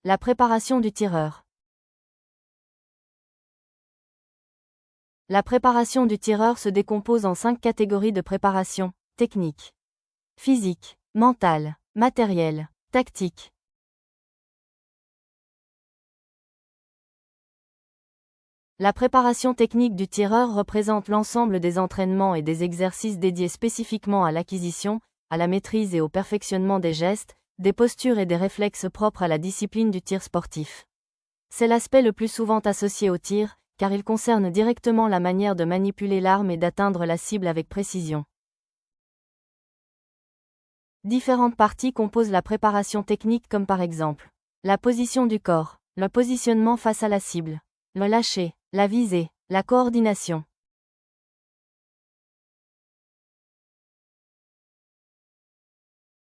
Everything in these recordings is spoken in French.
La préparation du tireur. La préparation du tireur se décompose en 5 catégories de préparation: technique, physique, mentale, matériel, tactique. La préparation technique du tireur représente l'ensemble des entraînements et des exercices dédiés spécifiquement à l'acquisition, à la maîtrise et au perfectionnement des gestes, des postures et des réflexes propres à la discipline du tir sportif. C'est l'aspect le plus souvent associé au tir, car il concerne directement la manière de manipuler l'arme et d'atteindre la cible avec précision. Différentes parties composent la préparation technique comme par exemple la position du corps, le positionnement face à la cible, le lâcher, la visée, la coordination.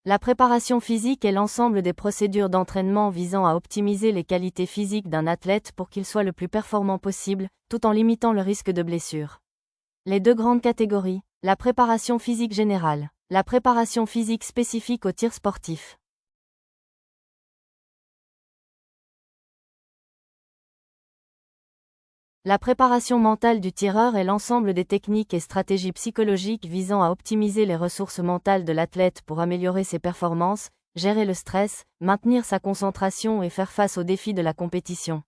La préparation physique est l'ensemble des procédures d'entraînement visant à optimiser les qualités physiques d'un athlète pour qu'il soit le plus performant possible, tout en limitant le risque de blessure. Les deux grandes catégories, la préparation physique générale, la préparation physique spécifique au tir sportif. La préparation mentale du tireur est l'ensemble des techniques et stratégies psychologiques visant à optimiser les ressources mentales de l'athlète pour améliorer ses performances, gérer le stress, maintenir sa concentration et faire face aux défis de la compétition.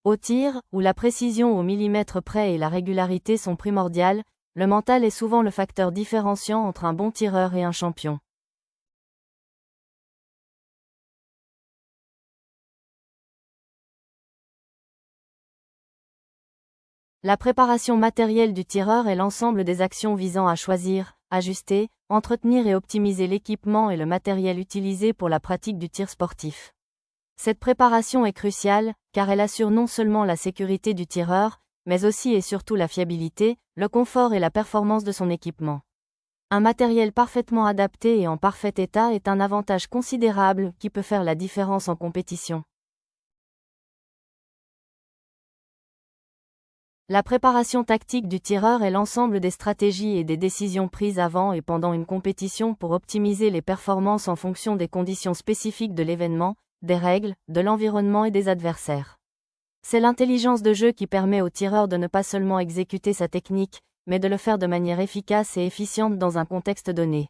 Au tir, où la précision au millimètre près et la régularité sont primordiales, le mental est souvent le facteur différenciant entre un bon tireur et un champion. La préparation matérielle du tireur est l'ensemble des actions visant à choisir, ajuster, entretenir et optimiser l'équipement et le matériel utilisé pour la pratique du tir sportif. Cette préparation est cruciale, car elle assure non seulement la sécurité du tireur, mais aussi et surtout la fiabilité, le confort et la performance de son équipement. Un matériel parfaitement adapté et en parfait état est un avantage considérable qui peut faire la différence en compétition. La préparation tactique du tireur est l'ensemble des stratégies et des décisions prises avant et pendant une compétition pour optimiser les performances en fonction des conditions spécifiques de l'événement, des règles, de l'environnement et des adversaires. C'est l'intelligence de jeu qui permet au tireur de ne pas seulement exécuter sa technique, mais de le faire de manière efficace et efficiente dans un contexte donné.